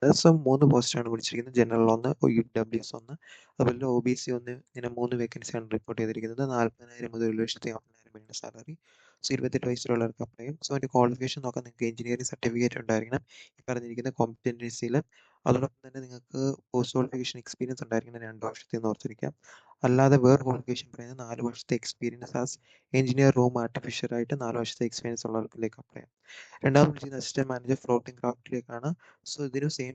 ദിവസം 3 പോസ്റ്റാണ് വിളിച്ചിരിക്കുന്നത്. ജനറൽ 1, UWS 1, അതുപോലെ OBC 1 ഇങ്ങനെ 3 വേക്കൻസിയാണ് റിപ്പോർട്ട് ചെയ്തിരിക്കുന്നത്. 40,000 മുതൽ 1,50,000 സാലറി. സോ 28 വയസ്സിലുള്ളവർക്ക് അപ്ലൈ ചെയ്യും. സോ അതിൻ്റെ ക്വാളിഫിക്കേഷൻ നോക്കാൻ നിങ്ങൾക്ക് എഞ്ചിനീയറിംഗ് സർട്ടിഫിക്കറ്റ് ഉണ്ടായിരിക്കണം ഈ പറഞ്ഞിരിക്കുന്ന കോമ്പറ്റൻസിയിൽ. അതോടൊപ്പം തന്നെ നിങ്ങൾക്ക് പോസ്റ്റ് ക്വാളിഫിക്കേഷൻ എക്സ്പീരിയൻസ് ഉണ്ടായിരിക്കണം 2 വർഷത്തേന്ന് ഓർത്തിരിക്കാം. അല്ലാതെ വേറെ ക്വാളിഫിക്കേഷൻ പറയുന്നത് 4 വർഷത്തെ എക്സ്പീരിയൻസ് ആസ് എഞ്ചിനീയർ റൂം ആർട്ടിഫിഷ്യറായിട്ട് 4 വർഷത്തെ എക്സ്പീരിയൻസ് ഉള്ളവർക്കിലേക്ക് അപ്ലൈ ചെയ്യാം. രണ്ടാമത് വിളിച്ചിരുന്നത് അസിസ്റ്റന്റ് മാനേജർ ഫ്ലോട്ടിംഗ് ക്രാഫ്റ്റിലേക്കാണ്. സോ ഇതിനും സെയിം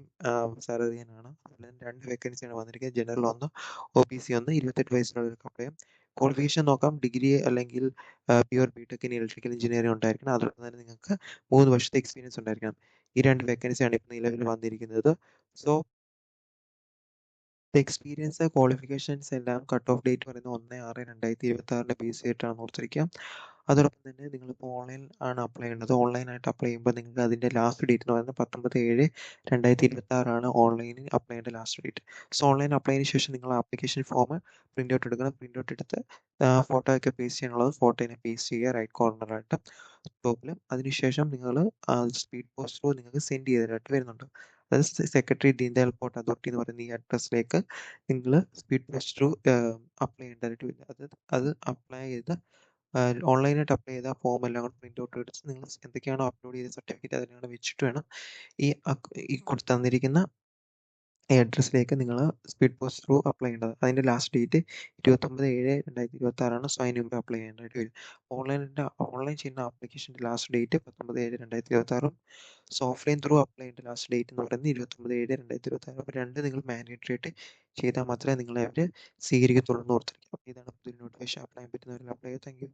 സാലറി തന്നെയാണ്. അതുപോലെ തന്നെ 2 വേക്കൻസിയാണ് വന്നിരിക്കുന്നത്. ജനറൽ 1, OBC 1, 28 വയസ്സിലുള്ളവർക്ക് അപ്ലൈ ചെയ്യാം. ക്വാളിഫിക്കേഷൻ നോക്കാം, ഡിഗ്രി അല്ലെങ്കിൽ pure BTech in electrical engineering ഉണ്ടായിരിക്കണം. അതോടൊപ്പം തന്നെ നിങ്ങൾക്ക് 3 വർഷത്തെ എക്സ്പീരിയൻസ് ഉണ്ടായിരിക്കണം. ഈ 2 വേക്കൻസിയാണ് ഇപ്പോൾ നിലവിൽ വന്നിരിക്കുന്നത്. സോ എക്സ്പീരിയൻസ് ക്വാളിഫിക്കേഷൻസ് എല്ലാം കട്ട് ഓഫ് ഡേറ്റ് പറയുന്നത് 1/6/2026 ബേസ് ചെയ്തിട്ടാണ് ഓർത്തിരിക്കുക. അതോടൊപ്പം തന്നെ നിങ്ങളിപ്പോൾ ഓൺലൈൻ ആണ് അപ്ലൈ ചെയ്യേണ്ടത്. ഓൺലൈനായിട്ട് അപ്ലൈ ചെയ്യുമ്പോൾ നിങ്ങൾക്ക് അതിൻ്റെ ലാസ്റ്റ് ഡേറ്റ് എന്ന് പറയുന്നത് 19/7/2026 ഓൺലൈനിൽ അപ്ലൈ ചെയ്യേണ്ട last date. So online upline ശേഷം നിങ്ങൾ ആപ്ലിക്കേഷൻ ഫോം പ്രിൻ്റ് ഔട്ട് എടുക്കണം. പ്രിൻ്റ് ഔട്ട് എടുത്ത് ഫോട്ടോ ഒക്കെ പേസ്റ്റ് ചെയ്യാനുള്ളത് ഫോട്ടോനെ പേസ്റ്റ് ചെയ്യുക റൈറ്റ് കോർണറായിട്ട് ടോപ്പിൽ. അതിനുശേഷം നിങ്ങൾ സ്പീഡ് പോസ്റ്റ് ത്രൂ നിങ്ങൾക്ക് സെൻഡ് ചെയ്തതായിട്ട് വരുന്നുണ്ട്. അതായത് സെക്രട്ടറി ദീൻദയാൽ പോർട്ട് അതോറിറ്റി എന്ന് പറയുന്ന ഈ അഡ്രസ്സിലേക്ക് നിങ്ങൾ സ്പീഡ് പോസ്റ്റ് ത്രൂ അപ്ലൈ ചെയ്യേണ്ടതായിട്ട് വരും. അത് അപ്ലൈ ചെയ്ത് ഓൺലൈനായിട്ട് അപ്ലൈ ചെയ്ത ഫോം എല്ലാം കൂടെ പ്രിൻ്റ് ഔട്ട് എടുത്ത് നിങ്ങൾ എന്തൊക്കെയാണോ അപ്ലോഡ് ചെയ്ത സർട്ടിഫിക്കറ്റ് അതിനോട് വെച്ചിട്ട് വേണം ഈ തന്നിരിക്കുന്ന ഈ അഡ്രസ്സിലേക്ക് നിങ്ങൾ സ്പീഡ് പോസ്റ്റ് ത്രൂ അപ്ലൈ ചെയ്യേണ്ടത്. അതിൻ്റെ ലാസ്റ്റ് ഡേറ്റ് 29/7/2026. സോ അതിന് മുമ്പ് അപ്ലൈ ചെയ്യേണ്ടതായിട്ട് വരും. ഓൺലൈൻ ചെയ്യുന്ന ആപ്ലിക്കേഷൻ്റെ last date 19/7/2026. So offline through apply ചെയ്യേണ്ട ലാസ്റ്റ് ഡേറ്റ് എന്ന് പറയുന്നത് 29/7/2026. അപ്പോൾ 2 നിങ്ങൾ മാൻഡേറ്ററി ആയിട്ട് ചെയ്താൽ മാത്രമേ നിങ്ങളെ അവർ സ്വീകരിക്കത്തുള്ളൂ എന്ന് ഓർത്തിരിക്കുക. അപ്പോൾ ഇതാണ് പുതിയ നോട്ടിഫിക്കേഷൻ. അപ്ലൈ ചെയ്യാൻ പറ്റുന്നവരിൽ അപ്ലൈ ചെയ്യുക. Thank you.